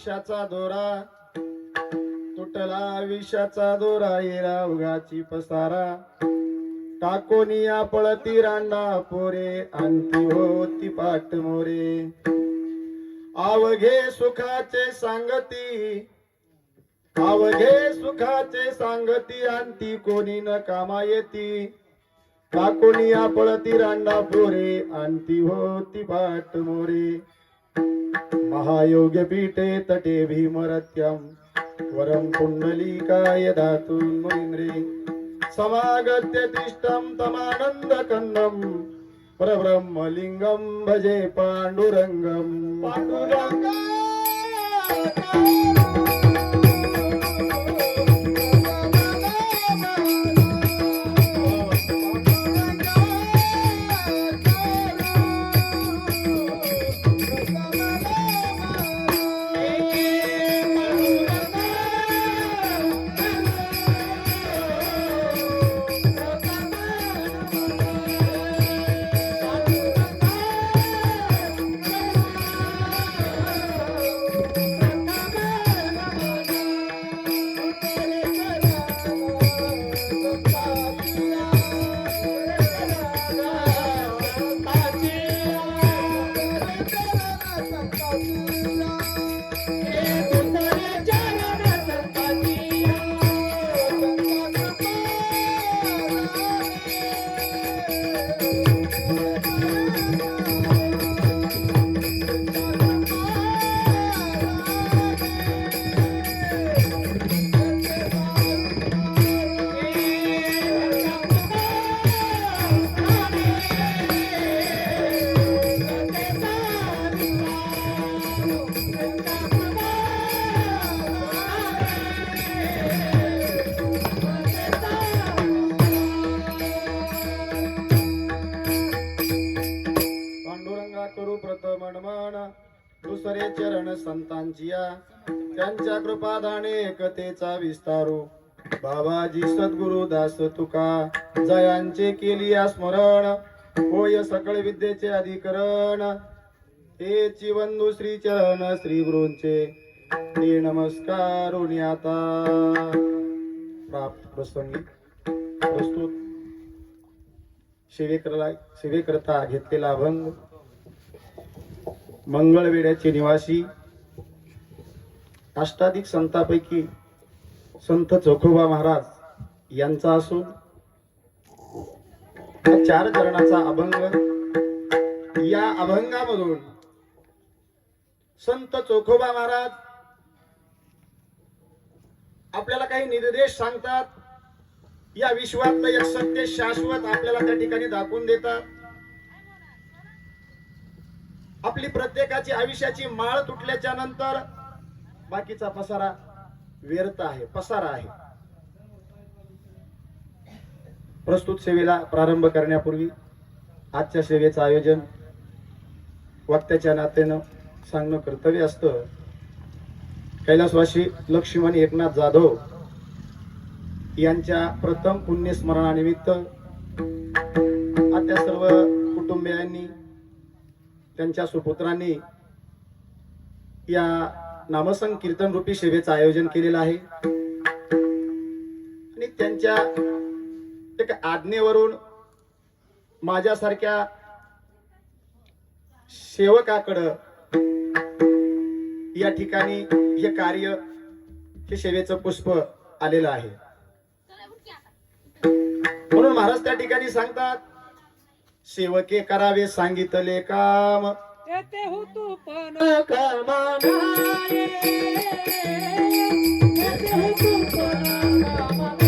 विषाचा दोरा, तुटला विषाचा दोरा, येरा उगाची पसारा, टाकोनिया पळती रांडा पोरे, अंती होती पाट मोरे. अवघे सुखाचे सांगती, अवघे सुखाचे सांगती, अंती कोणी न कामा येती, टाकोनिया पळती रांडा पोरे, अंती होती पाट मोरे. महायोग पीठे तटे भीमरत्यम, वरम पुंडलिकाय धातुं मुनींद्रे. समागत्य तिष्ठं तमानंद कंदम, परब्रह्मलिंगम भजे पांडुरंगम. पांडुरंग दुसरे चरण संतांचिया, त्यांच्या कृपादाने एकतेचा विस्तारो. बाबाजी सद्गुरु दास तुका, जयांचे केली स्मरण, होय सकळ विद्येचे अधिकरण. हे चिवंदू श्री चरण श्री गुरूंचे, ते नमस्कारुनी आता. प्राप्त प्रसंगी प्रस्तुत सेवेकरता घेतलेला अभंग मंगळवेढ्याचे निवासी अष्टाधिक संतांपैकी संत चोखोबा महाराज यांचा असून चार चरणाचा अभंग. या अभंगामधून संत चोखोबा महाराज आपल्याला काही निर्देश सांगतात. या विश्वातलं एक सत्य शाश्वत आपल्याला त्या ठिकाणी दाखवून देतात. आपली प्रत्येकाची आयुष्याची माळ तुटल्याच्या नंतर बाकीचा पसारा व्यर्थ आहे, पसारा आहे. प्रस्तुत सेवेला प्रारंभ करण्यापूर्वी आजच्या सेवेचं आयोजन वक्त्याच्या नात्यानं सांगणं कर्तव्य असतं. कैलासवासी लक्ष्मण एकनाथ जाधव यांच्या प्रथम पुण्यस्मरणानिमित्त आता सर्व कुटुंबियांनी, त्यांच्या सुपुत्रांनी या नामसंकीर्तन रूपी सेवेचं आयोजन केलेलं आहे. आणि त्यांच्या एक आज्ञेवरून माझ्यासारख्या सेवकाकडं या ठिकाणी हे कार्य, हे सेवेचं पुष्प आलेलं आहे. म्हणून महाराज त्या ठिकाणी सांगतात, सेवके करावे सांगितले काम, येते हो तू पण कामा नाही, येते हो तू पण कामा नाही.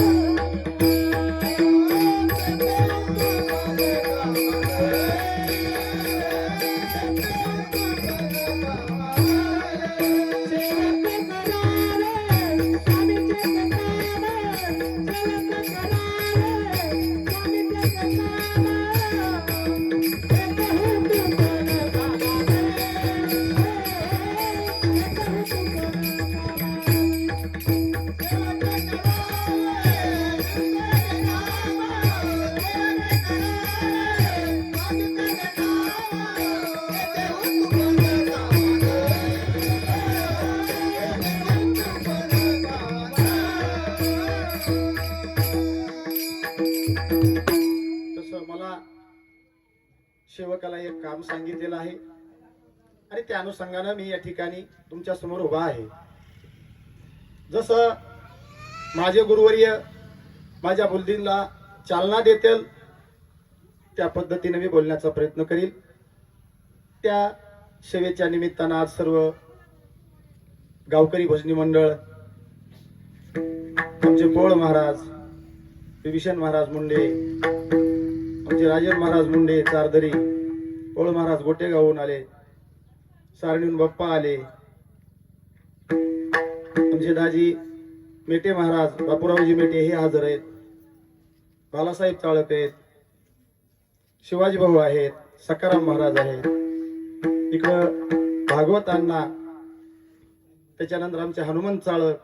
सेवकाला एक काम सांगितलेलं आहे आणि त्या अनुषंगानं मी या ठिकाणी तुमच्या समोर उभा आहे. जसं माझे गुरुवर्य माझ्या बुद्धीला चालना देतील त्या पद्धतीने मी बोलण्याचा प्रयत्न करील. त्या सेवेच्या निमित्तानं आज सर्व गावकरी भजनी मंडळ, आमचे पोळ महाराज, विभीषण महाराज मुंडे, आमचे राजन महाराज मुंडे चारदरी, पोळ महाराज गोटेगावहून आले, सारणीहून बाप्पा आले, आमचे दाजी मेटे महाराज बापूरावजी मेटे हे हजर आहेत, बालासाहेब चाळक आहेत, शिवाजी भाऊ आहेत, सकाराम महाराज आहेत, इकडं भागवत अण्णा, त्याच्यानंतर आमचे हनुमंत चाळक,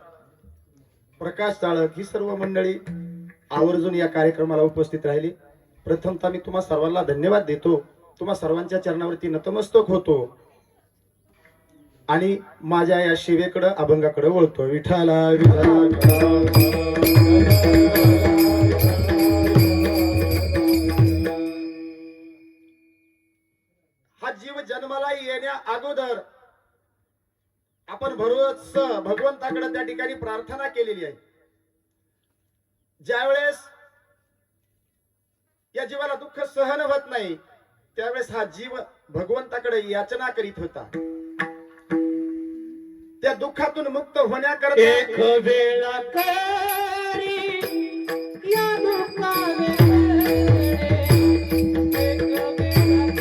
प्रकाश चाळक, ही सर्व मंडळी आवर्जून या कार्यक्रमाला उपस्थित राहिली. प्रथमतः मी तुम्हा सर्वांना धन्यवाद देतो. तुम्हा सर्वांच्या चरणावरती नतमस्तक होतो आणि माझ्या या सेवेकडे अभंगाकडे वळतो. विठाला हा जीव जन्माला येण्या अगोदर आपण भरोस भगवंताकडे त्या ठिकाणी प्रार्थना केलेली आहे. ज्यावेळेस या जीवाला दुःख सहन होत नाही त्यावेळेस हा जीव भगवंताकडे याचना करीत होता. त्या दुःखातून मुक्त होण्याकरता एक वेळा करी या दुःखाने एक वेळा करी या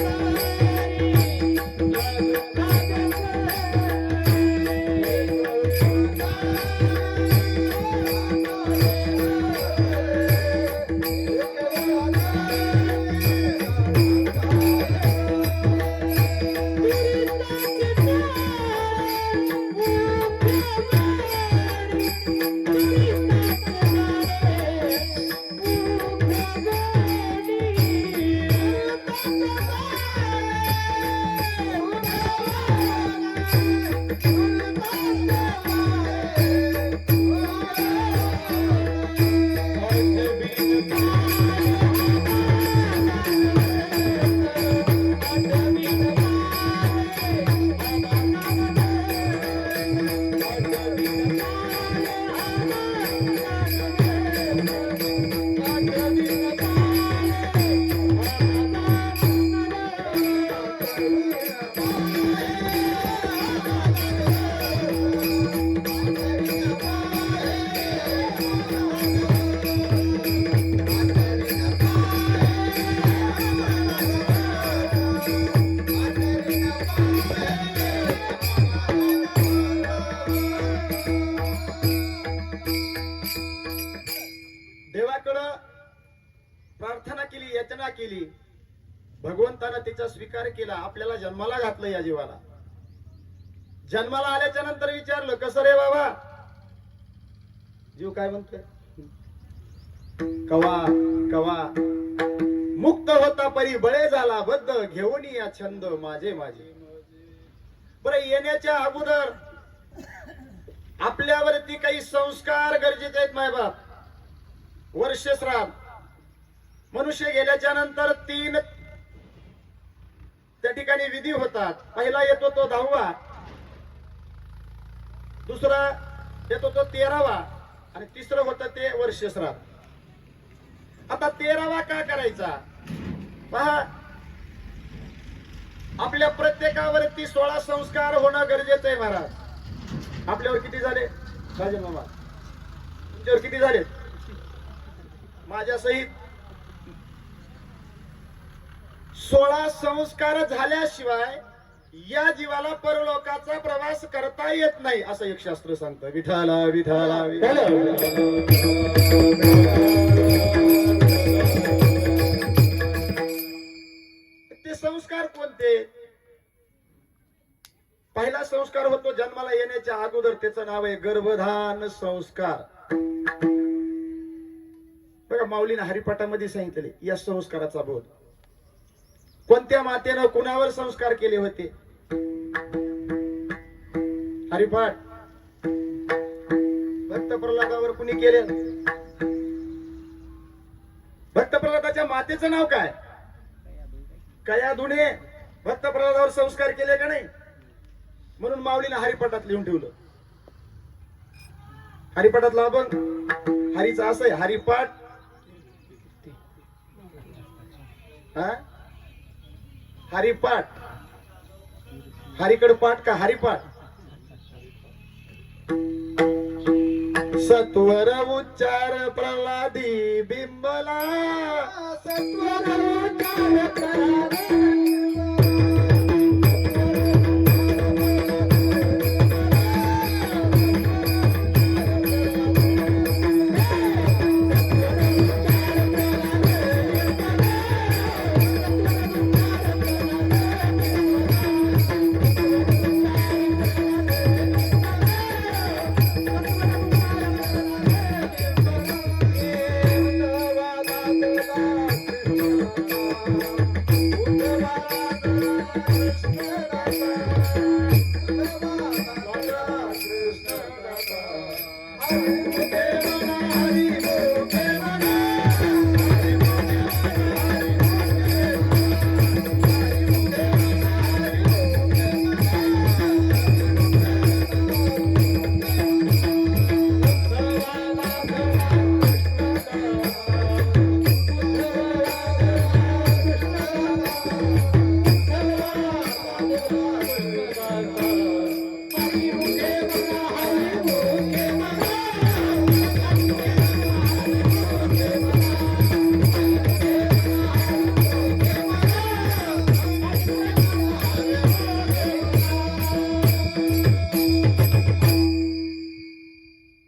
देवाकडं प्रार्थना केली, याचना केली, भगवंतानं तिचा स्वीकार केला. आपल्याला जन्माला घातलं. या जीवाला जन्माला आल्याच्या नंतर विचारलं, कसं रे बाबा? जीव काय म्हणतोय? कवा कवा मुक्त होता परी बळे झाला बद्ध, घेऊन या छंद माझे माझे. बरं, येण्याच्या अगोदर आपल्यावरती काही संस्कार गरजेचे आहेत मायबाप. वर्ष श्राद्ध, मनुष्य गेल्याच्या नंतर 3 त्या ठिकाणी विधी होतात. पहिला येतो तो 10वा, दुसरा येतो तो 13वा आणि तिसरं होतं ते वर्ष श्राद्ध. आता 13वा का करायचा? पहा, आपल्या प्रत्येकावरती 16 संस्कार होणं गरजेचं आहे महाराज. आपल्यावर किती झाले राजे मामा? तुमच्यावर किती झाले? माझ्या सहित 16 संस्कार झाल्याशिवाय या जीवाला परलोकाचा प्रवास करता येत नाही असं एक शास्त्र सांगतं. विठाला विठाला विठाला. ते संस्कार कोणते? पहिला संस्कार होतो जन्माला येण्याच्या अगोदर, त्याचं नाव आहे गर्भधान संस्कार. बघा, माऊलीने हरिपाठामध्ये सांगितले या संस्काराचा बोध. कोणत्या मातेनं कुणावर संस्कार केले होते? हरिपाठ भक्त प्रल्हादावर कुणी केले? भक्त प्रल्हादाच्या मातेचं नाव काय? कया दुने भक्त प्रल्हादावर संस्कार केले का नाही, म्हणून माऊलीने हरिपाठात लिहून ठेवलं. हरिपाठातला अभंग हरीचा असं आहे, हरिपाठ हा हरिपाठ, हरिकड पाठ का हरिपाठ. सत्वर उच्चार प्रल्हादी बिंबला, सत्वर उच्चार प्रल्हादी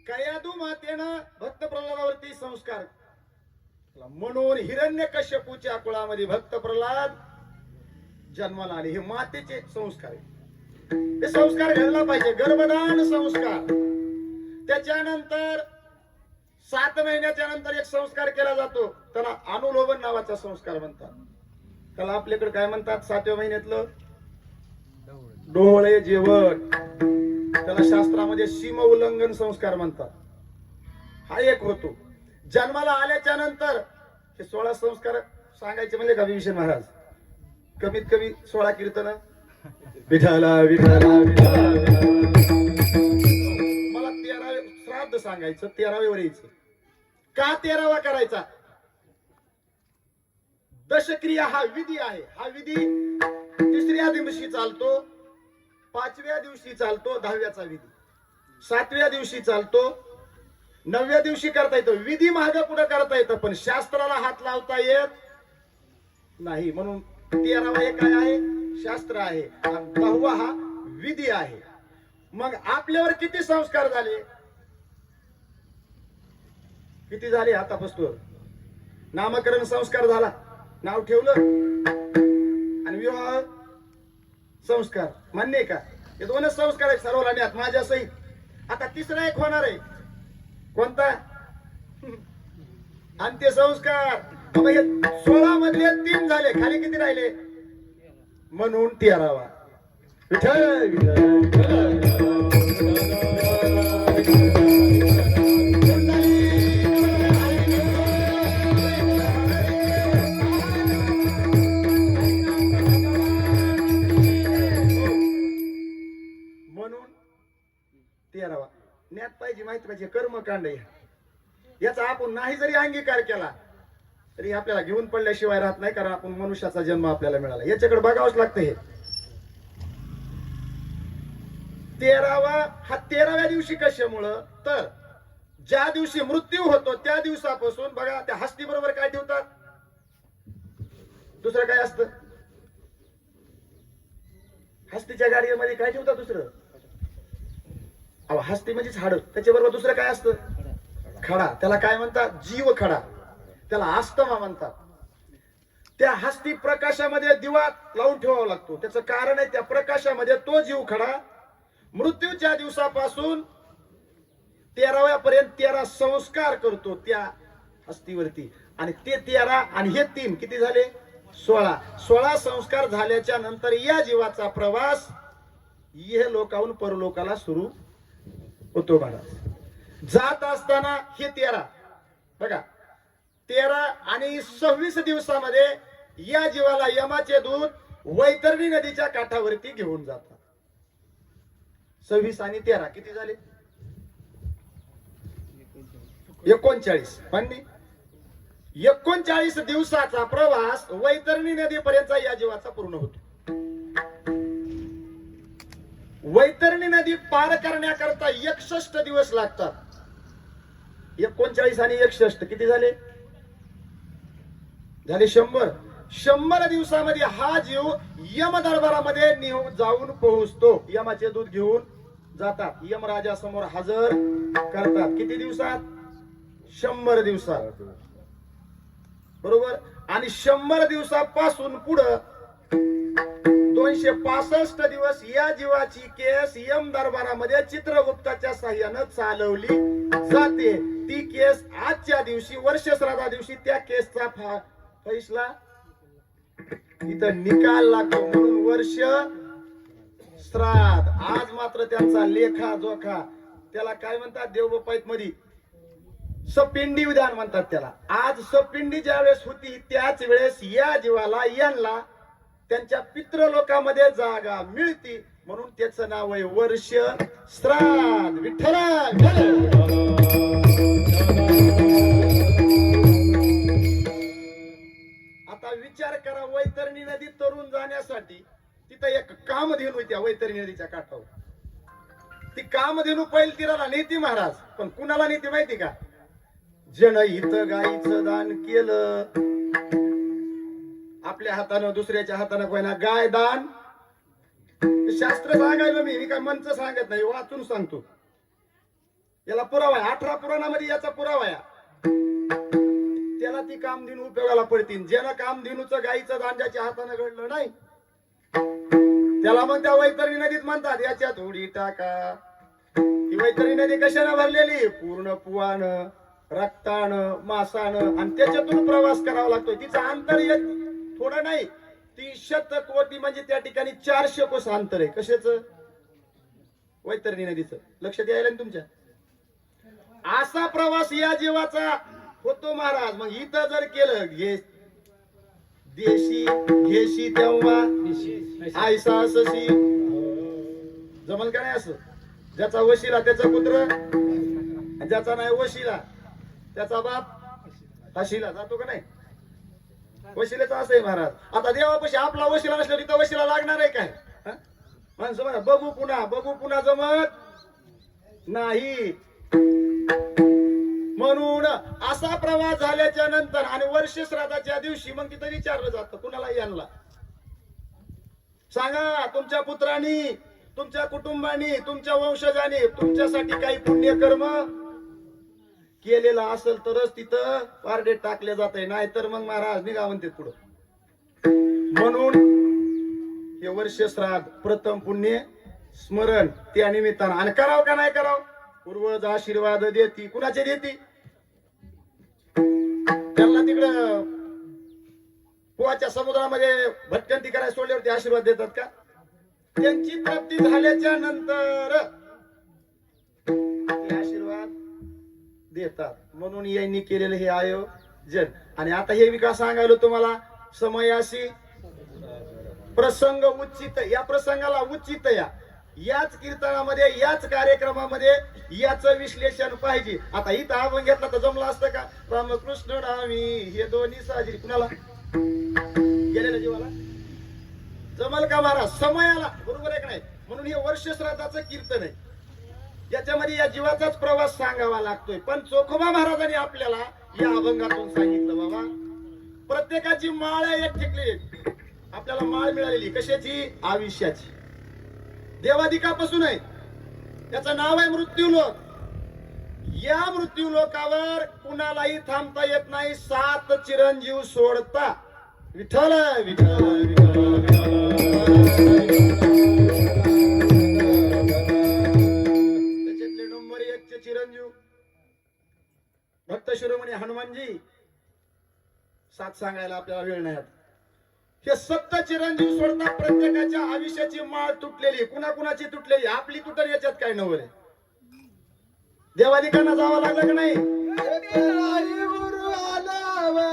कयादू मातेनं भक्त प्रल्हादावरती संस्कार म्हणून हिरण्यकश्यपूच्या कुळामध्ये भक्त प्रल्हाद जन्माला आले. हे मातेचे संस्कार आहे. हे संस्कार घडला पाहिजे. गर्भदान संस्कार, त्याच्यानंतर 7 महिन्याच्या नंतर एक संस्कार केला जातो, त्याला अनुलोभन नावाचा संस्कार म्हणतात. त्याला आपल्याकडे काय म्हणतात, 7व्या महिन्यातलं डोळे जेवण, त्याला शास्त्रामध्ये सीम उल्लंघन संस्कार म्हणतात. हा एक होतो. जन्माला आल्याच्या नंतर हे 16 संस्कार सांगायचे म्हणजे का विभीषण महाराज, कमीत कमी 16 कीर्तन, विठाला विठाला विठाला. मला 13वे श्राद्ध सांगायचं, 13वे वर यायचं. का 13वा करायचा? दशक्रिया हा विधी आहे. हा विधी 3ऱ्या दिवशी चालतो, 5व्या दिवशी चालतो, 10व्याचा विधी 7व्या दिवशी चालतो, 9व्या दिवशी करता येतो. विधी मागे पुढे करता येतं, पण शास्त्राला हात लावता येत नाही. म्हणून 13वा हे काय आहे, शास्त्र आहे, आणि 10वा हा विधी आहे. मग आपल्यावर किती संस्कार झाले, किती झाले? आता बसतो. नामकरण संस्कार झाला, नाव ठेवलं, आणि विवाह संस्कार मान्य आहे का? हे 2च संस्कार आहेत सर्वांना माझ्या सहित. आता 3रा एक होणार आहे. कोणता? अंत्यसंस्कार. 16 मधले 3 झाले, खाली किती राहिले? म्हणून 13वा. विठ्ठल विठ्ठल म्हणून 13वा. ज्ञात पाहिजे, माहिती पाहिजे. कर्मकांड याचा आपण नाही जरी अंगीकार केला तरी आपल्याला घेऊन पडल्याशिवाय राहत नाही, कारण आपण मनुष्याचा जन्म आपल्याला मिळाला, याच्याकडे बघावंच लागतं. हे 13वा हा 13व्या दिवशी कशामुळं, तर ज्या दिवशी मृत्यू होतो त्या दिवसापासून बघा, त्या हस्ती बरोबर काय ठेवतात, दुसरं काय असतं? हस्तीच्या गाडीमध्ये काय ठेवतात दुसरं? अहो, हस्ती म्हणजेच हाड, त्याच्याबरोबर दुसरं काय असतं? खडा. त्याला काय म्हणतात? जीव खडा. त्याला आस्तमा म्हणतात. त्या हस्ती प्रकाशामध्ये दिवा लावून ठेवावा लागतो. त्याचं कारण आहे, त्या प्रकाशामध्ये तो जीव खडा मृत्यूच्या दिवसापासून 13व्या पर्यंत 13 संस्कार करतो त्या हस्तीवरती. आणि ते 13 आणि हे 3 किती झाले? 16 संस्कार झाल्याच्या नंतर या जीवाचा प्रवास हे लोकाहून परलोकाला सुरू होतो. महाराज जात असताना हे 13 बघा, 13 आणि 26 दिवसामध्ये या जीवाला यमाचे दूत वैतरणी नदीच्या काठावरती घेऊन जातात. 26 आणि 13 किती झाले? 39. मान्य? 39 दिवसाचा प्रवास वैतरणी नदीपर्यंत या जीवाचा पूर्ण होतो. वैतरणी नदी पार करण्याकरता 61 दिवस लागतात. 39 आणि 61 किती झाले? 100. 100 दिवसामध्ये हा जीव यम दरबारामध्ये जाऊन पोहोचतो. यमाचे दूत घेऊन जातात, यमराजा समोर हजर करतात. किती दिवसात? 100 दिवसात. बरोबर. आणि 100 दिवसापासून पुढं 265 दिवस या जीवाची केस यम दरबारामध्ये चित्रगुप्ताच्या साह्यानं चालवली जाते. ती केस आजच्या दिवशी वर्ष श्राद्धा दिवशी त्या केसचा फैसला इथं निकाल लागतो. म्हणून वर्ष श्राद्ध. आज मात्र त्यांचा लेखा जोखा, त्याला काय म्हणतात देवबापाईत मध्ये सपिंडी विधान म्हणतात त्याला. आज सपिंडी ज्या वेळेस होती त्याच वेळेस या जीवाला यांना त्यांच्या पितृलोकामध्ये जागा मिळती. म्हणून त्याचं नाव आहे वर्ष श्राद्ध. विठ्ठला. आता विचार करा, वैतरणी नदी तरुण जाण्यासाठी तिथं एक कामधेनू होत्या वैतरणी नदीच्या काठावर. ती कामधेनू पहिली तीराला नेती महाराज. पण कुणाला नेती माहिती का? जन इथं गाईचं दान केलं आपल्या हातानं, दुसऱ्याच्या हातानं कोणा गाय दान. शास्त्र सांगायला मी काय मंच सांगत नाही, वाचून सांगतो. याला पुरावा आहे. 18 पुराणामध्ये याचा पुरावा आहे. त्याला ती कामधेनू उपयोगाला पडतील. ज्यानं कामधेनूचं गाईचं दान ज्याच्या हातानं घडलं नाही त्याला मग त्या वैतरणी नदीत म्हणतात याच्यात उडी टाका. ही वैतरणी नदी कशाने भरलेली? पूर्ण पुवानं, रक्तानं, मासानं. आणि त्याच्यातून प्रवास करावा लागतोय. तिचं अंतर एक थोडं नाही, 300 कोटी म्हणजे त्या ठिकाणी 400 कोस अंतर आहे. कशाच? वैतरणी नदीचं. लक्षात यायला ना तुमच्या? असा प्रवास या जीवाचा होतो महाराज. मग इथं जर केलं देशी घेशी तेव्हा आयसा असशी जमल का नाही? असं ज्याचा वशिला त्याचा पुत्र, ज्याचा नाही वशिला त्याचा बाप हशीला जातो का नाही? वशिलेचं असं आहे महाराज. आता देवापाशी आपला वशिला नसला तिथं वशिला लागणार आहे काय? माणसं म्हणा बघू पुन्हा जमत नाही. म्हणून असा प्रवास झाल्याच्या नंतर आणि वर्ष श्राद्धाच्या दिवशी मग तिथं विचारलं जातं कुणाला? यांना सांगा तुमच्या पुत्रांनी, तुमच्या कुटुंबानी, तुमच्या वंशजांनी तुमच्यासाठी काही पुण्यकर्म केलेला असेल तरच तिथं पारडे टाकले जाते. नाही तर मग महाराज निघा म्हणते पुढं. म्हणून हे वर्ष श्राद्ध प्रथम पुण्य स्मरण त्या निमित्तानं. आणि करावं का नाही करावं? पूर्वज आशीर्वाद देती. कुणाचे देती? त्यांना तिकडं पोहाच्या समुद्रामध्ये भटकंती करायला सोडल्यावरती आशीर्वाद देतात का? त्यांची प्राप्ती झाल्याच्या नंतर आशीर्वाद देतात. म्हणून यांनी केलेलं हे आयोजन. आणि आता हे विकास सांगायला तुम्हाला समयाशी प्रसंग उचित. या प्रसंगाला उचित याच कीर्तनामध्ये याच कार्यक्रमामध्ये याचं विश्लेषण पाहिजे. आता इथं आपण घेतला तर जमलं असतं का? रामकृष्ण नामी हे दोन्ही साजरी कुणाला गेलेल्या जीवाला जमल का महाराज? समयाला. बरोबर आहे का नाही? म्हणून हे वर्ष श्राद्धाचं कीर्तन आहे. याच्यामध्ये या जीवाचाच प्रवास सांगावा लागतोय. पण चोखोबा महाराजांनी आपल्याला या अभंगातून सांगितलं बाबा प्रत्येकाची माळ एक ठिकली. आपल्याला माळ मिळालेली कशाची? आयुष्याची. देवाधिकापासून आहे. त्याचं नाव आहे मृत्यूलोक. या मृत्यूलोकावर कुणालाही थांबता येत नाही. 7 चिरंजीव सोडता. विठ्ठल विठ्ठल विठ्ठल त्याच्यातले नंबर 1 चे चिरंजीव भक्त शिरोमणी हनुमानजी. 7 सांगायला आपल्याला वेळ नाही. हे 7 चिरंजीव सोडता प्रत्येकाच्या आयुष्याची माळ तुटलेली. कुणाकुणाची तुटलेली? आपली तुटल याच्यात काय नवर आहे? देवाधिकांना जावं लागलं का नाही? गुरु आला वा.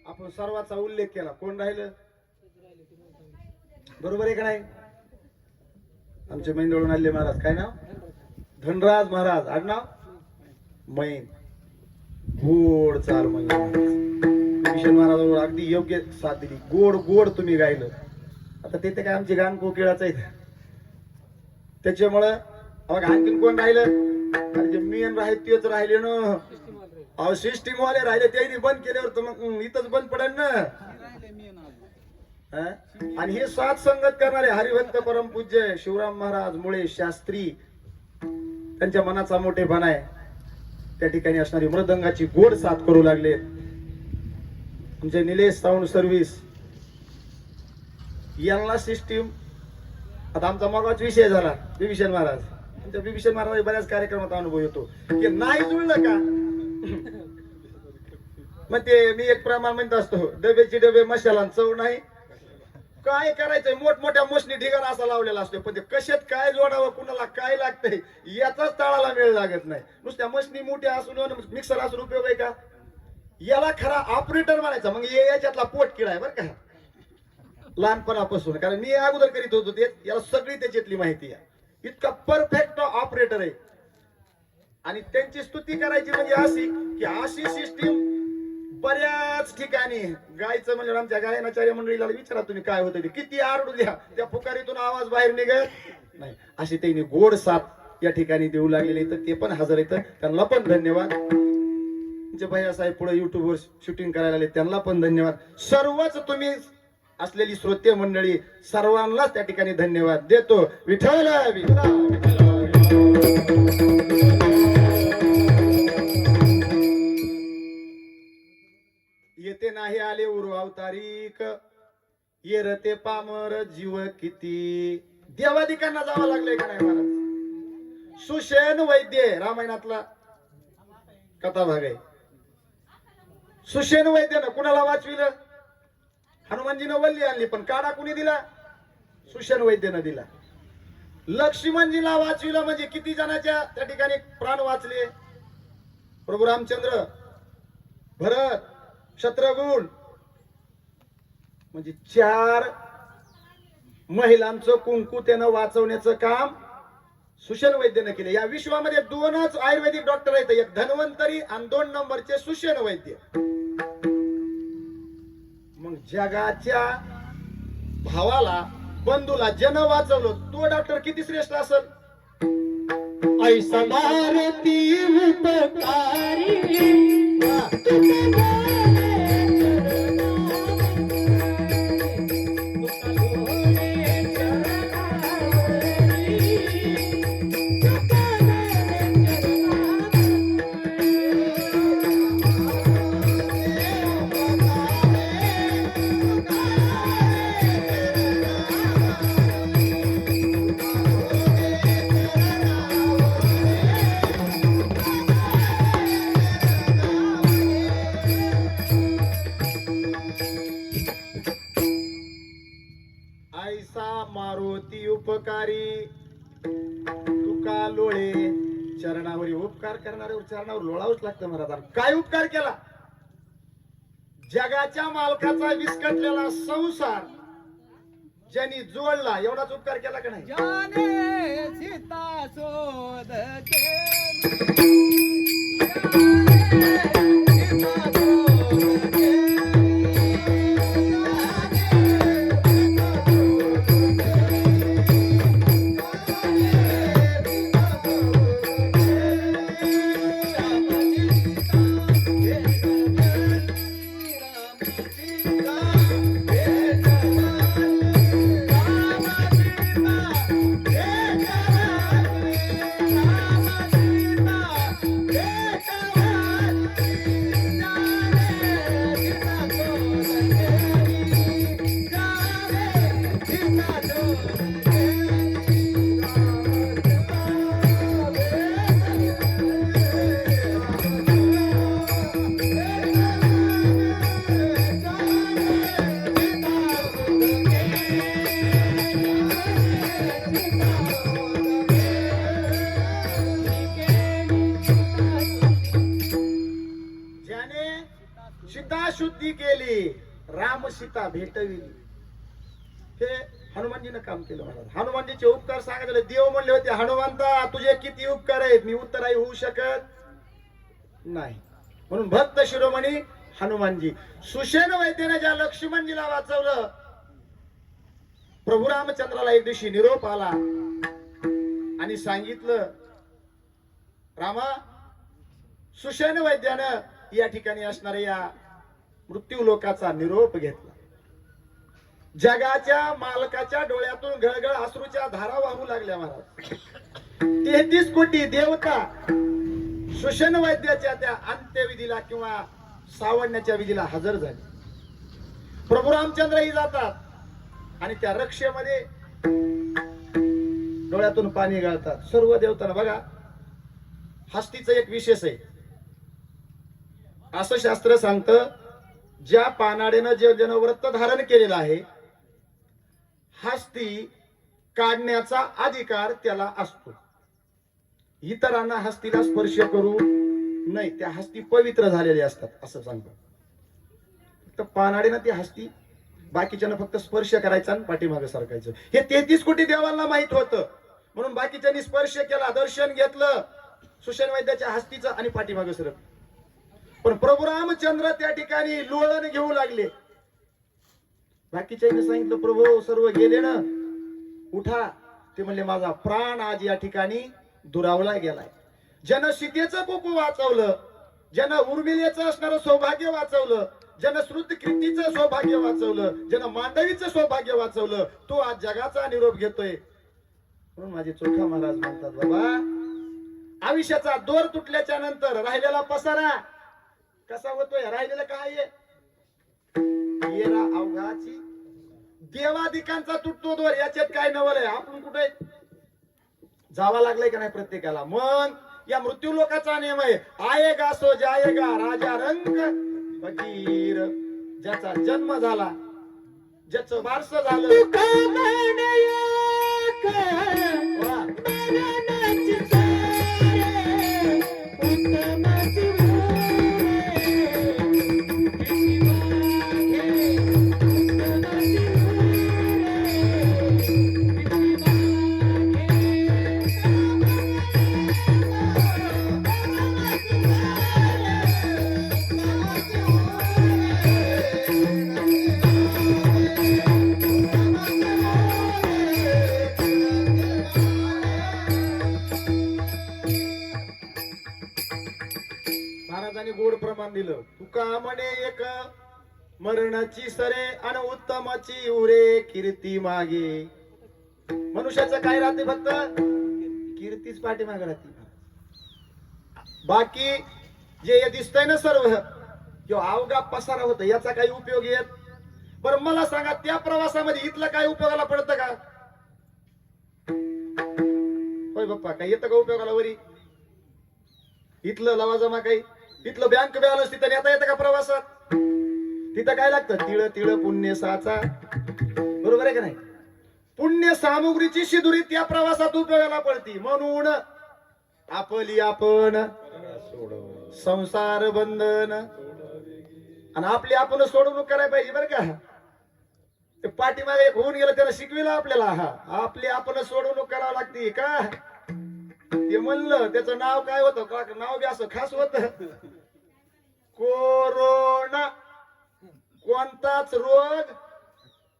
आपण सर्वाचा उल्लेख केला. कोण राहिलं? बरोबर आहे का नाही? आमचे मैंदळून आले महाराज. काय नाव? धनराज महाराज. आडनाव मैन. गोड चाल विभीषण महाराजांवर अगदी योग्य साथ दिली. गोड गोड तुम्ही गायलं. आता ते काय आमचे गाण कोकिळाच आहेत. त्याच्यामुळं अहो आणखीन कोण राहिलं? अरे जे मेन राहिले तेच राहिले ना. अहो सिस्टीम वाले राहिले त्यांनी बंद केल्यावर तर मग इथंच बंद पडेल ना. हा? आणि हे साथ संगत करणारे हरिभक्त परमपूज्य शिवराम महाराज मुळे शास्त्री, त्यांच्या मनाचा मोठेपणा आहे. त्या ठिकाणी असणारी मृदंगाची गोड साथ करू लागले. म्हणजे निलेश साऊंड सर्व्हिस यांना सिस्टीम. आता आमचा मगाच विषय झाला विभीषण महाराज. आमच्या विभीषण महाराज बऱ्याच कार्यक्रमात अनुभव येतो की नाही जुळलं का. मग ते मी एक प्रमाण म्हणत असतो, डबेची डबे मशाला चव नाही. काय करायचंय? मोठमोठ्या मशनी ढिगारा असा लावलेला असतो, पण ते कशात काय जोडावं, कुणाला काय लागतंय याचाच ताळाला वेळ लागत नाही. नुसत्या मशनी मोठ्या असून मिक्सर असून उपयोग आहे का? याला खरा ऑपरेटर म्हणायचा. मग याच्यातला पोट किडा आहे बरं का लहानपणापासून. कारण मी अगोदर करीत होतो ते. याला सगळी त्याच्यातली माहिती आहे. इतका परफेक्ट ऑपरेटर आहे. आणि त्यांची स्तुती करायची म्हणजे अशी की अशी सिस्टीम बऱ्याच ठिकाणी गायचं म्हणजे आमच्या गायनाचार्य मंडळीला विचारा तुम्ही काय होतं ते, किती आरडू द्या त्या पुकारीतून आवाज बाहेर निघत नाही. अशी त्यांनी गोड साथ या ठिकाणी देऊ लागलेली. तर ते पण हजर येतं, त्यांना पण धन्यवाद. तुमचे भैया साहेब पुढे युट्यूबवर शूटिंग करायला आले, त्यांना पण धन्यवाद. सर्वच तुम्ही असलेली श्रोते मंडळी सर्वांनाच त्या ठिकाणी धन्यवाद देतो. विठ्ठल येते नाही आले उर्वाव तारीख, येरते पामर जीव किती. देवादिकांना जावं लागलंय का नाही महाराज? सुषेण वैद्य रामायणातला कथा भाग आहे. सुषेण वैद्यनं कुणाला वाचविलं? हनुमानजीनं वल्ली आणली, पण काढा कुणी दिला? सुषेण वैद्यनं दिला. लक्ष्मणजीला वाचविलं म्हणजे किती जणांच्या त्या ठिकाणी प्राण वाचले? प्रभू रामचंद्र, भरत, शत्रुघ्न, म्हणजे 4 महिलांचं कुंकू त्यानं वाचवण्याचं काम सुषेण वैद्यनं केले. या विश्वामध्ये 2च आयुर्वेदिक डॉक्टर आहेत, एक धन्वंतरी आणि 2 नंबरचे सुषेण वैद्य. मग जगाच्या भावाला बंधूला ज्यानं वाचवलं तो डॉक्टर किती श्रेष्ठ असेल? ऐसा भारती उपकारी मारुती उपकारी तुका लोळे. चरणावरी उपकार करणाऱ्यावर चरणावर लोळावंच लागतं महाराज. काय उपकार केला? जगाच्या मालकाचा विस्कटलेला संसार ज्यांनी जोडला एवढाच उपकार केला का नाही? जाने सीता शोध सीता शुद्धी केली, राम सीता भेटविली. हे हनुमानजीनं काम केलं महाराज. हनुमानजीचे उपकार सांगितले. देव म्हणले होते, हनुमंता तुझे किती उपकार आहेत, मी उत्तराई होऊ शकत नाही. म्हणून भक्त शिरोमणी हनुमानजी. सुषेण वैद्याने ज्या लक्ष्मणजीला वाचवलं, प्रभू रामचंद्राला एक दिवशी निरोप आला आणि सांगितलं, रामा, सुषेण वैद्यानं या ठिकाणी असणाऱ्या या मृत्यू लोकाचा निरोप घेतला. जगाच्या मालकाच्या डोळ्यातून घळघळ अश्रूच्या धारा वाहू लागल्या महाराज. 33 कोटी देवता सुषेण वैद्याच्या त्या अंत्यविधीला किंवा सावण्याच्या विधीला हजर झाले. प्रभू रामचंद्रही जातात आणि त्या रक्षेमध्ये डोळ्यातून पाणी गाळतात. सर्व देवतांना बघा, हस्तीचं एक विशेष आहे. असं शास्त्र सांगतं, ज्या पानाडेनं जे जनव्रत धारण केलेलं आहे, हस्ती काढण्याचा अधिकार त्याला असतो. इतरांना हस्तीला स्पर्श करू नाही, त्या हस्ती पवित्र झालेल्या असतात असं सांगतो. फक्त पानाडेनं ती हस्ती, बाकीच्यांना फक्त स्पर्श करायचा आणि पाठीमागे सरकायचं. हे 33 कोटी देवांना माहित होतं. म्हणून बाकीच्यांनी स्पर्श केला, दर्शन घेतलं सुषेण वैद्याच्या हस्तीचं आणि पाठीमागे सरक. पण प्रभू रामचंद्र त्या ठिकाणी लोळण घेऊ लागले. बाकीच्यांनी सांगितलं, प्रभू सर्व गेले ना, उठा. ते म्हणले, माझा प्राण आज या ठिकाणी दुरावला गेलाय. ज्यानं सीतेचं कोकू वाचवलं, ज्यानं उर्मिलेचं असणारं सौभाग्य वाचवलं, ज्यानं श्रुतकीर्तीचं सौभाग्य वाचवलं, ज्यानं मांडवीचं सौभाग्य वाचवलं, तो आज जगाचा निरोप घेतोय. म्हणून माझे चोखा महाराज म्हणतात, बाबा, आयुष्याचा दोर तुटल्याच्या नंतर राहिलेला पसारा कसा होतोय? राहिलेलं काय आहे? येरा अवघाची देवादिकांचा तुटतो दोर. याच्यात काय नवल आहे? आपण कुठे जावा लागलाय का नाही प्रत्येकाला? मग या मृत्यू लोकाचा नियम आहे, आएगा सो जाएगा, राजा रंग फकीर. ज्याचा जन्म झाला, ज्याचं वारस झालं, महाराजांनी गोड प्रमाण दिलं. तुका म्हणे एक मरणाची सरे आणि उत्तमाची उरे कीर्ती मागे. मनुष्याचं काय राहते? फक्त कीर्तीच पाठीमागे राहते. बाकी जे दिसतंय ना सर्व, किंवा अवघा पसारा होत, याचा काही उपयोग येत? बरं मला सांगा, त्या प्रवासामध्ये इथलं काय उपयोगाला पडतं का? होय बाप्पा, काय येतं का उपयोगाला? वरी इथलं लवाजमा काही, इथलं बँक बॅलन्स तिथं नेता येतं का प्रवासात? तिथं काय लागतं? तिळ तिळ पुण्य साचा. बरोबर आहे का नाही? पुण्य सामुग्रीची शिदुरी त्या प्रवासात उपयोगाला पडती. म्हणून आपली आपण संसार बंधन आणि आपली आपण सोडवणूक करायला पाहिजे. बरं का? ते पाठीमागे एक होऊन गेलं, त्याला शिकविला आपल्याला. हा, आपली आपण सोडवणूक करावं लागते का? ते म्हणलं, त्याचं नाव काय होतं? नाव बी असं खास होत, कोरोना. कोणताच रोग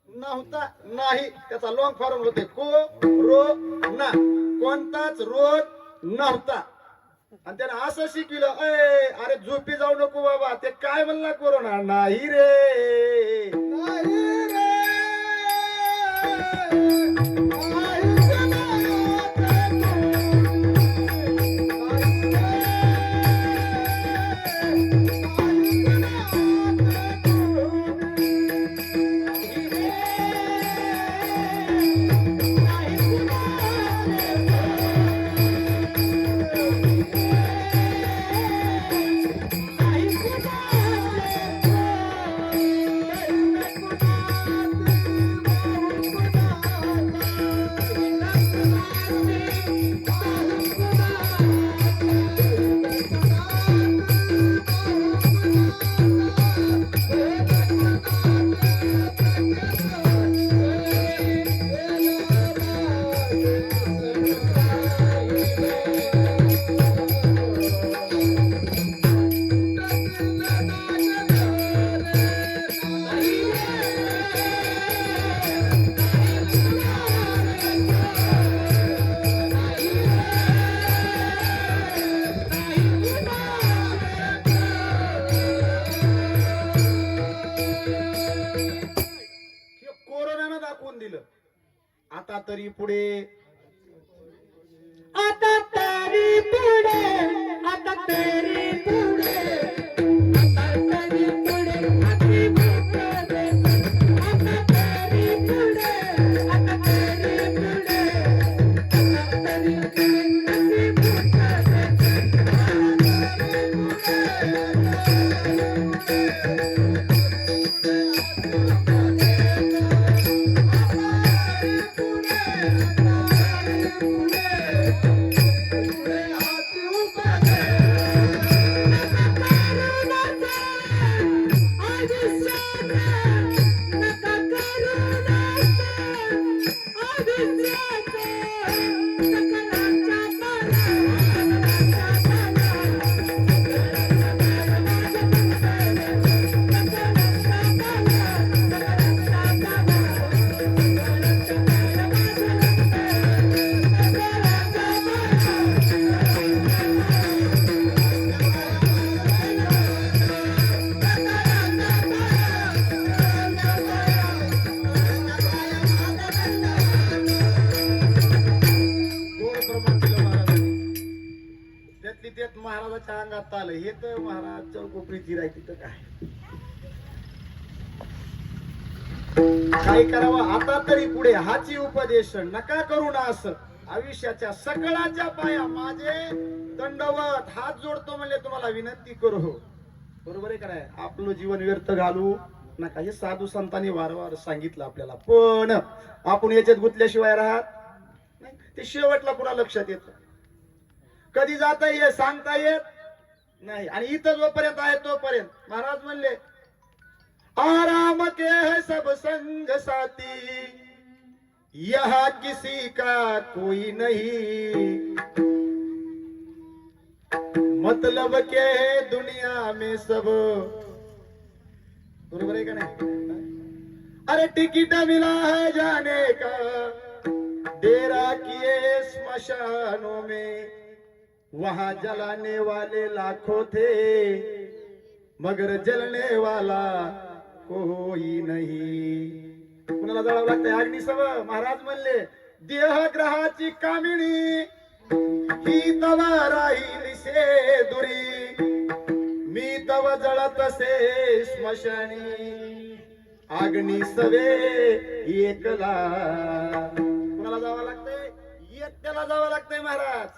नव्हता, नाही, त्याचा लॉंग फॉर्म होते कोरोना. कोणताच रोग नव्हता. आणि त्यानं असं शिकविलं, अरे झोपी जाऊ नको बाबा. ते काय म्हणला? कोरोना नाही रे, नाही रे. आता तरी पुढे आता तरी पुढे आता तरी पुढे आता तरी पुढे अति मोठं देश. आता तरी पुढे आता तरी पुढे आता तरी पुढे अति गोड प्रमाण दिलं महाराजांनी. त्यातली त्यात महाराजाच्या अंगात आलं हे तर महाराज चौकोपरीची राहायची तर काय करावं आता तरी पुढे हाची उपदेश नका करू ना असं आयुष्याच्या सकळाच्या पाया माझे दंडवत हात जोडतो म्हणले तुम्हाला विनंती करू बरोबर आहे काय आपलं जीवन व्यर्थ घालू नका हे साधू संतांनी वारंवार सांगितलं आपल्याला पण आपण याच्यात गुंतल्याशिवाय राहत नाही. ते शेवटला कुणा लक्षात येत कधी जाता येत सांगता येत नाही आणि इथं जोपर्यंत आहे तोपर्यंत महाराज म्हणले आराम के है सब संग साथी यहाँ किसी का कोई नहीं मतलब के है दुनिया में सब बरोबर है का नहीं. अरे टिकट मिला है जाने का डेरा किए स्मशानों में वहां जलाने वाले लाखों थे मगर जलने वाला कोई नाही. कुणाला जळावं लागतंय अग्निसव महाराज म्हणले देह ग्रहाची कामिणी ही तवा राहील से दुरी मी तव जळत असे स्मशानी अग्नी सवे एकला. कुणाला जावं लागतंय एकट्याला जावं लागतंय महाराज.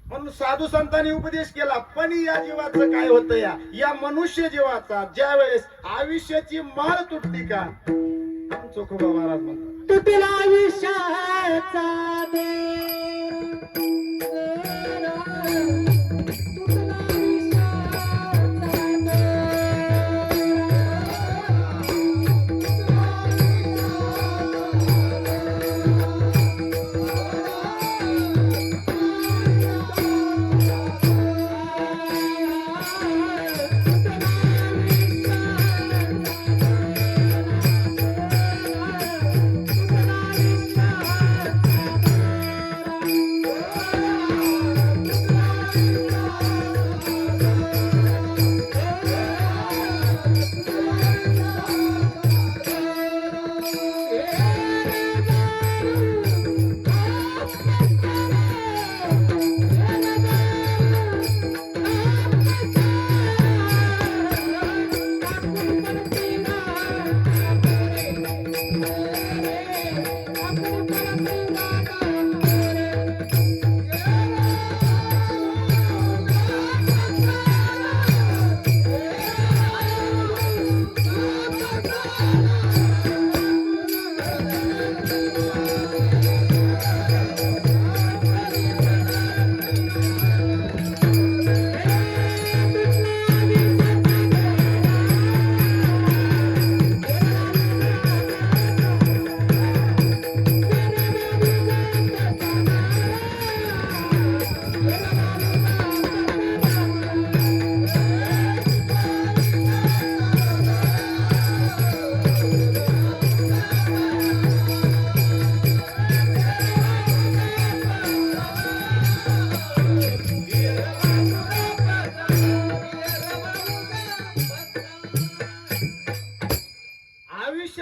म्हणून साधू संतांनी उपदेश केला पण या जीवाचं काय होतं या मनुष्य जीवाचा ज्या वेळेस आयुष्याची माळ तुटली का चोखोबा महाराज म्हणतात तुटला आयुष्याचा देर. तुटला आयुष्याचा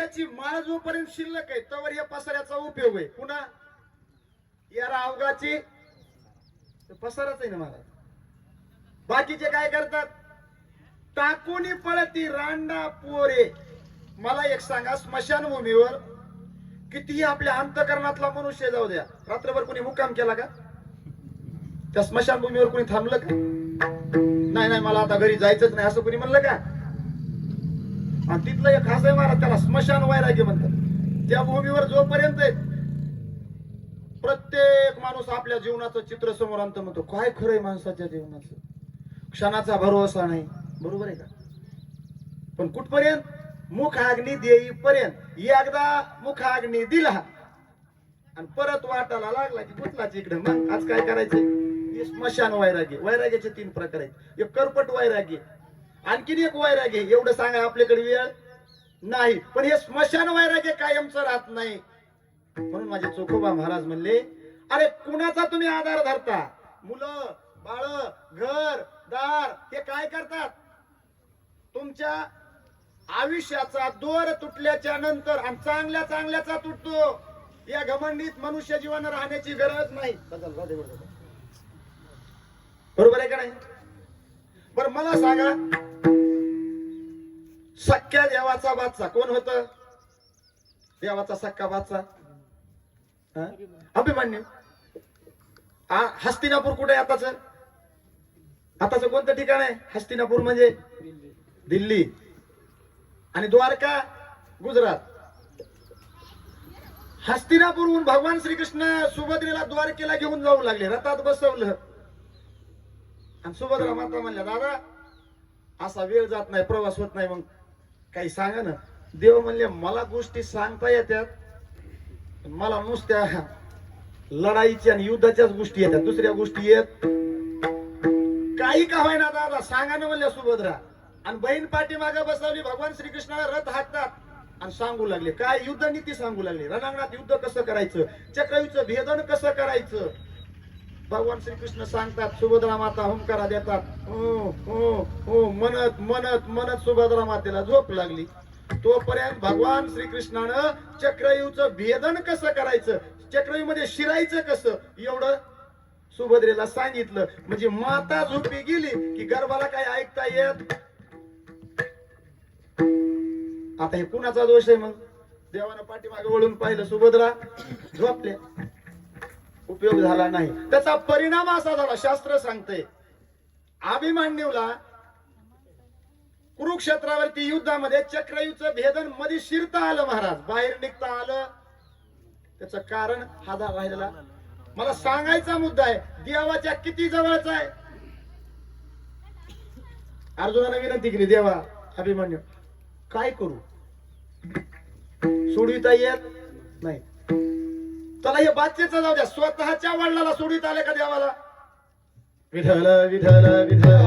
तुळशीची माळ जोपर्यंत शिल्लक आहे तोवर या पसाऱ्याचा उपयोग आहे. पुन्हा या रावगाची पसाराच आहे ना महाराज. बाकीचे काय करतात, टाकून पळती रांडा पोरे. मला एक सांगा, स्मशानभूमीवर कितीही आपल्या अंतकरणातला मनुष्य जाऊ द्या, रात्रभर कोणी मुक्काम केला का? त्या स्मशानभूमीवर कोणी थांबलं का? नाही नाही मला आता घरी जायचंच नाही असं कोणी म्हणलं का? आणि तिथलं एक खास आहे महाराज, त्याला स्मशान वैराग्य म्हणतात. त्या भूमीवर जोपर्यंत प्रत्येक माणूस आपल्या जीवनाचं चित्र समोर आणतो, म्हणतो काय खरंय माणसाच्या जीवनाचं, क्षणाचा भरोसा नाही. बरोबर आहे का? पण कुठपर्यंत? मुख अग्नी देईपर्यंत. एकदा मुख अग्नी दिला आणि परत वाटायला लागला की गुतलाच इकडे. मग आज काय करायचंय? स्मशान वैराग्य. वैराग्याचे 3 प्रकार आहेत. एक करपट वैराग्य, आणखीन एक वैराग्य. एवढं सांगा आपल्याकडे वेळ नाही, पण हे स्मशान वैराग्य कायमचं राहत नाही. म्हणून माझे चोखोबा महाराज म्हणले, अरे कुणाचा तुम्ही आधार धरता? मुलं बाळ घर दार हे काय करतात? तुमच्या आयुष्याचा दोर तुटल्याच्या नंतर आणि चांगल्या चांगल्याचा तुटतो. या घमंडीत मनुष्य जीवन राहण्याची गरज नाही. बरोबर आहे का नाही? बरं मला सांगा, सख्या देवाचा बादशाह कोण होत? देवाचा सख्खा बादशाह अभिमन्यू. हस्तिनापूर कुठे आहे आताच? आताच कोणतं ठिकाण आहे? हस्तिनापूर म्हणजे दिल्ली, आणि द्वारका गुजरात. हस्तिनापूरहून भगवान श्रीकृष्ण सुभद्रेला द्वारकेला घेऊन जाऊ लागले, रथात बसवलं. आणि सुभद्रा माता म्हणल्या, दादा असा वेळ जात नाही, प्रवास होत नाही, मग काही सांगा ना. देव म्हणले, मला गोष्टी सांगता येतात, मला नुसत्या लढाईच्या आणि युद्धाच्याच गोष्टी येतात, दुसऱ्या गोष्टी येत काही का होईना. दादा सांगा ना म्हणल्या सुभद्रा. आणि बहीण पाठीमागे बसवली, भगवान श्रीकृष्णाला रथ हाकतात आणि सांगू लागले. काय? युद्ध नीती सांगू लागले. रणांगणात युद्ध कसं करायचं, चक्रव्यूचं भेदन कसं करायचं. भगवान श्रीकृष्ण सांगतात, सुभद्रा माता हुंकारा देतात. हो हो हो म्हणत म्हणत म्हणत सुभद्रा मातेला झोप लागली. तोपर्यंत भगवान श्रीकृष्णानं चक्रव्यूचं भेदन कसं करायचं, चक्रव्यूमध्ये शिरायचं कसं, एवढं सुभद्रेला सांगितलं. म्हणजे माता झोपी गेली की गर्भाला काय ऐकता येत. आता हे कुणाचा दोष आहे? मग देवानं पाठीमागे वळून पाहिलं, सुभद्रा झोपल्या, उपयोग झाला नाही. त्याचा परिणाम असा झाला, शास्त्र सांगतंय, अभिमन्यूला कुरुक्षेत्रावरती युद्धामध्ये चक्रव्यूचं भेदन मध्ये शिरता आलं महाराज, बाहेर निघता आलं. त्याचं कारण हा राहिलेला. मला सांगायचा मुद्दा आहे, देवाच्या किती जवळचा आहे. अर्जुनाने विनंती केली, देवा अभिमन्यू काय करू, सोडविता येत नाही. त्याला हे बादशेचं जाऊ द्या, स्वतःच्या वडिलाला सोडवित आले का देवाला? विठ्ठल विठ्ठल विठ्ठल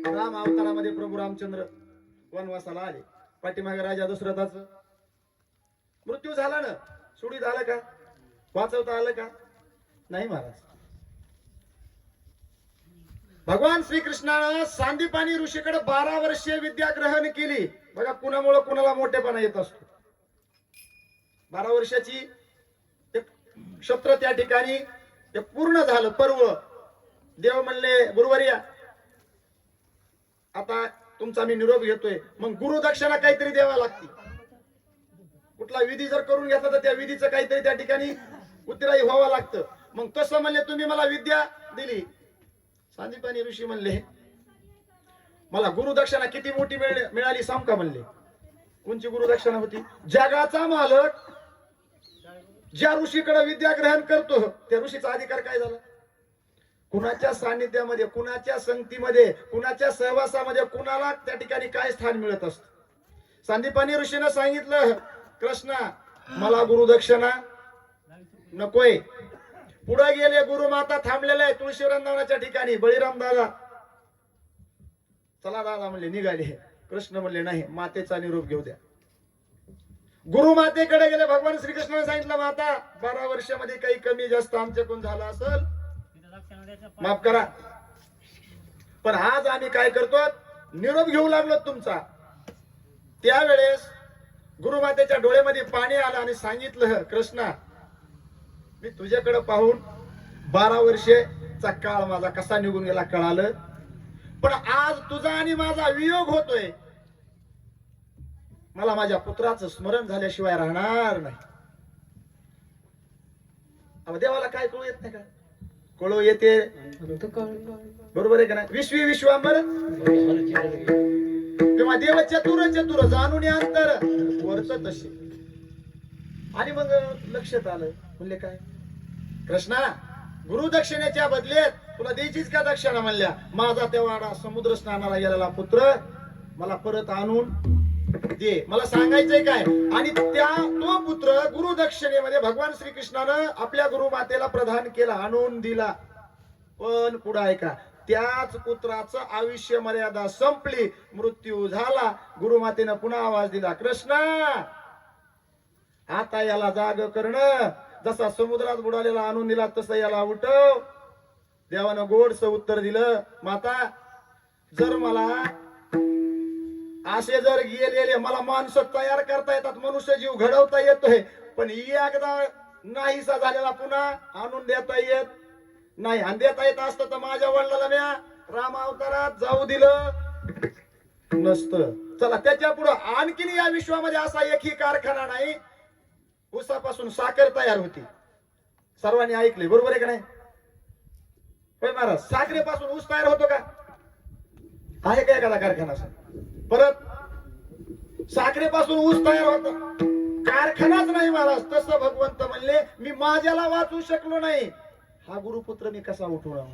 राम अवतारामध्ये प्रभू रामचंद्र वनवासाला आले. पाठीमागे राजा दशरथाचं मृत्यू झाला ना, सोडीत आलं का? वाचवता आलं का? नाही महाराज. भगवान श्रीकृष्णानं सांदीपानी ऋषीकडे 12 वर्षे विद्या ग्रहण केली. बघा कुणामुळे कुणाला मोठेपणा येत असतो. 12 वर्षाची एक क्षत्र त्या ठिकाणी ते पूर्ण झालं पर्व. देव म्हणले, गुरुवर्या आता तुमचा मी निरोप घेतोय, मग गुरुदक्षिणा काहीतरी द्यावा लागते. कुठला विधी जर करून घेतला तर त्या विधीचं काहीतरी त्या ठिकाणी उत्तराई व्हावं लागतं. मग तसं म्हणले, तुम्ही मला विद्या दिली. सांदीपानी ऋषी म्हणले, मला गुरुदक्षिणा किती मोठी मिळाली सांग का म्हणले. कोणची गुरुदक्षिणा होती? जगाचा मालक ज्या ऋषीकडे विद्या ग्रहण करतो त्या ऋषीचा अधिकार काय झाला? कुणाच्या सानिध्यामध्ये, कुणाच्या संगतीमध्ये, कुणाच्या सहवासामध्ये कुणाला त्या ठिकाणी काय स्थान मिळत असत. सांदीपानी ऋषीनं सांगितलं, कृष्णा मला गुरुदक्षिणा नकोय. पुढे गेले, गुरुमाता थांबलेल्या आहे तुळशी वृंदावनाच्या ठिकाणी. बळीराम दादा, चला दादा म्हणले, निघाले. कृष्ण म्हणले, नाही, मातेचा निरोप घेऊ द्या. गुरुमातेकडे गेले. भगवान श्रीकृष्णाने सांगितलं, माता 12 वर्षामध्ये काही कमी जास्त आमच्याकडून झाला असेल माफ करा. पण आज आम्ही काय करतो, निरोप घेऊ लागलो तुमचा. त्यावेळेस गुरुमातेच्या डोळ्यामध्ये पाणी आलं आणि सांगितलं, कृष्णा मी तुझ्याकडे पाहून 12 वर्षेचा काळ माझा कसा निघून गेला कळालं, पण आज तुझा आणि माझा वियोग होतोय. मला माझ्या पुत्राचं स्मरण झाल्याशिवाय राहणार नाही. अहो, देवाला काय कळू येत नाही का? कळू येते, बरोबर आहे का नाही? विश्वांबर किंवा देव चतुर चतुर जाणून अंतर वर्त तसे. आणि मग लक्षात आलं, म्हणले काय कृष्णा, गुरुदक्षिणेच्या बदल्यात तुला द्यायचीच का दक्षिणा? म्हणल्या, माझा तेवढा समुद्र स्नानाला गेलेला पुत्र मला परत आणून दे. मला सांगायचंय काय? आणि तो पुत्र गुरुदक्षिणेमध्ये भगवान श्रीकृष्णानं आपल्या गुरुमातेला प्रदान केला, आणून दिला. पण पुढे ऐका, त्याच पुत्राचं आयुष्य मर्यादा संपली, मृत्यू झाला. गुरुमातेनं पुन्हा आवाज दिला, कृष्णा आता याला जाग करणं. जसा समुद्रात बुडालेला आणून दिला तसं याला उठव. देवानं गोडसं उत्तर दिलं, माता जर मला असे जर गेलेले मला माणसं तयार करता येतात, मनुष्य जीव घडवता येतोय, पण एकदा नाहीसा झालेला पुन्हा आणून देता येत नाही. आणि देता येत असतं तर माझ्या वडिलाला म्या राम अवतारात जाऊ दिलं नसतं. चला त्याच्या पुढं आणखीन या विश्वामध्ये असा एकही कारखाना नाही. ऊसापासून साखर तयार होती, सर्वांनी ऐकले, बरोबर आहे का नाही? होय महाराज, साखरेपासून ऊस तयार होतो का? आहे का एखादा कारखाना? परत साखरेपासून ऊस तयार होतो, कारखानाच नाही महाराज. तसं भगवंत म्हणले, मी माझ्याला वाचू शकलो नाही, हा गुरुपुत्र मी कसा उठवणार?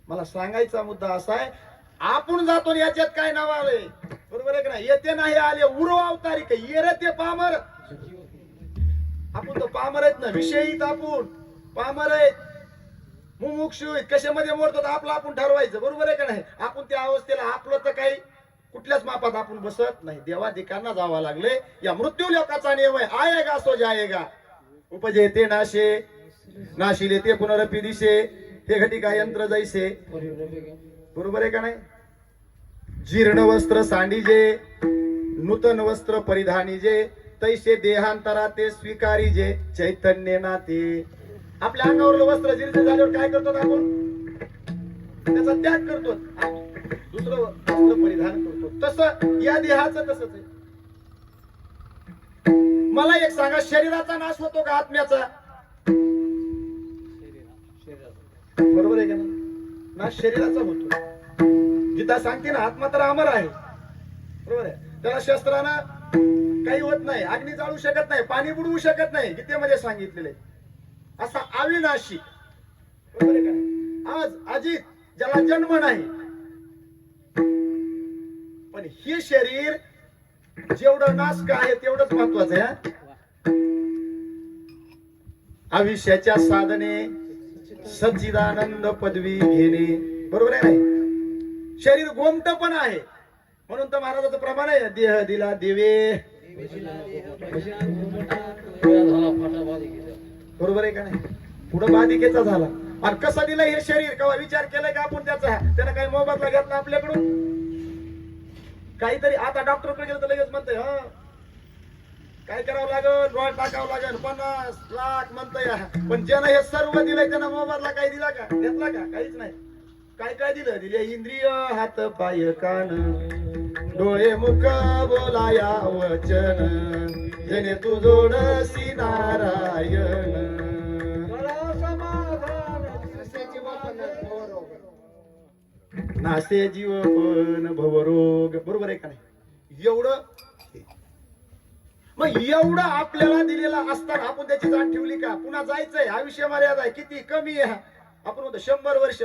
मला सांगायचा मुद्दा असा आहे, आपण जातो याच्यात काय नाव आले, बरोबर आहे का नाही? येते नाही आले उरो अवतारी का येरे ते पामर. आपण तो पामर आहेत ना, विषयीत आपण पामर आहेत, मुमुक्षु कशामध्ये मोडतो आपलं आपण ठरवायचं, बरोबर आहे का नाही? आपण त्या अवस्थेला आपलं तर काही कुठल्याच मापात आपण बसत नाही. देवाधिकांना जावं लागले. या मृत्यू लोकाचा नियम आहे, आएगा सो जाएगा. उपजे ते नाशे, नाशिले ते पुनरपी दिशे, ते घटिका यंत्र जैसे, बरोबर आहे का नाही? जीर्ण वस्त्र सांडीजे, नूतन वस्त्र परिधानीजे, तैसे देहांतरा ते स्वीकारीजे, चैतन्य नाते. आपल्या अंगावरलं वस्त्र जीर्ण झाल्यावर काय करतो आपण? त्याचा त्याग करतो, दुसरं वस्त्र परिधान करतो. तसं या देहाचं तसंच आहे. मला एक सांगा, शरीराचा नाश होतो का आत्म्याचा? बरोबर आहे का नाही? नाश शरीराचा होतो. गीता सांगते ना, आत्मा तर अमर आहे, बरोबर आहे? त्याला शस्त्रानं काही होत नाही, अग्नी जाळू शकत नाही, पाणी बुडवू शकत नाही, गीतेमध्ये सांगितलेले. असा अविनाशी, बरोबर आहे का नाही? आज अजित, ज्याला जन्म नाही, पण हे शरीर जेवढं नाशक आहे तेवढंच महत्वाचं आहे. आयुष्याच्या साधने सच्चिदानंद पदवी घेणे, बरोबर आहे नाही? शरीर गोमट पण आहे, म्हणून तर महाराजाचं प्रमाण आहे, देह दिला देवे, बरोबर आहे का नाही? पुढे बाधिकेचा झाला. आणि कसं दिलं हे शरीर? केव्हा विचार केलाय का आपण त्याचा? त्यानं काही मोबदला घेतला आपल्याकडून? काहीतरी आता डॉक्टरकडे गेलं तर लगेच म्हणतंय, हा काय करावं लागल, डोळ टाकावं लागेल, 50 लाख म्हणतंय. पण ज्यानं हे सर्व दिलंय त्यानं मोबदला काही दिला का? घेतला का? काहीच नाही. काय काय दिलं? दिले इंद्रिय, हात पाय कान, डोळे मुख बोलाया वचन, जने तू जोडसी नारायण. नासे जीवन भवरोग, बरोबर आहे का नाही? एवढं मग एवढं आपल्याला दिलेला असताना आपण त्याची जाण ठेवली का? पुन्हा जायचंय, आयुष्य मर्यादा आहे, किती कमी आहे. आपण म्हणतो 100 वर्ष.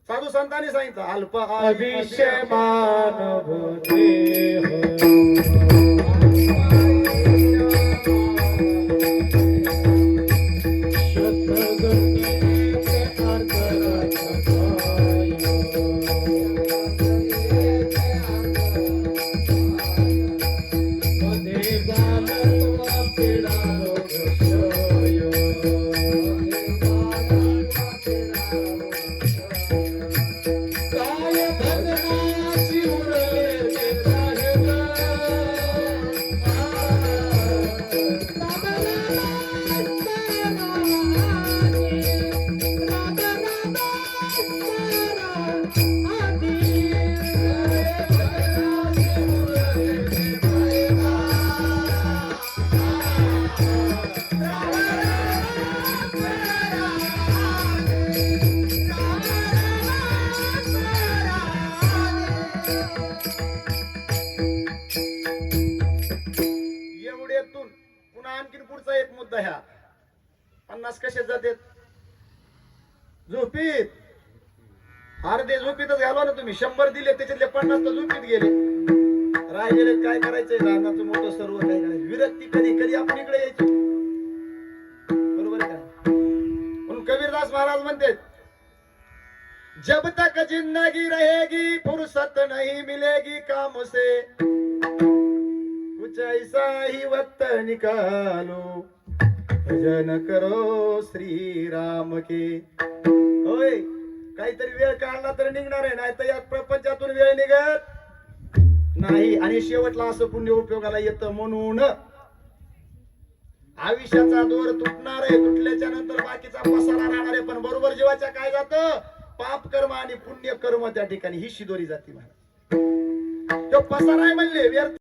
साधू संतांनी सांगितलं, अल्प आयुष्यमान 50 कशात जातात झोपीत. अर्धे झोपीतच घालवा ना तुम्ही. 100 दिले त्याच्यातले 50 तर झोपीत गेले. राहिलेले काय करायचंय लहानाचं मोठं सर्व काय करायचं. विरक्ती कधी कधी आपण इकडे यायची. बरोबर आहे का. म्हणून कबीरदास महाराज म्हणते जब तक जिंदगी रहेगी फुर्सत नहीं मिलेगी काम से, कुछ ऐसा ही वक्त निकालो भजन करो श्री राम के. होय काहीतरी वेळ काढला तर निघणार आहे, नाही तर या प्रपंचातून वेळ निघत नाही. आणि शेवटला असं पुण्य उपयोगाला येतं. म्हणून आयुष्याचा दोर तुटणार आहे. तुटल्याच्या नंतर बाकीचा पसारा राहणार आहे. पण बरोबर जीवाच्या काय जातं पाप कर्म आणि पुण्य कर्म त्या ठिकाणी ही शिदोरी जाती महाराज. तो पसारा आहे म्हणले व्यर्थ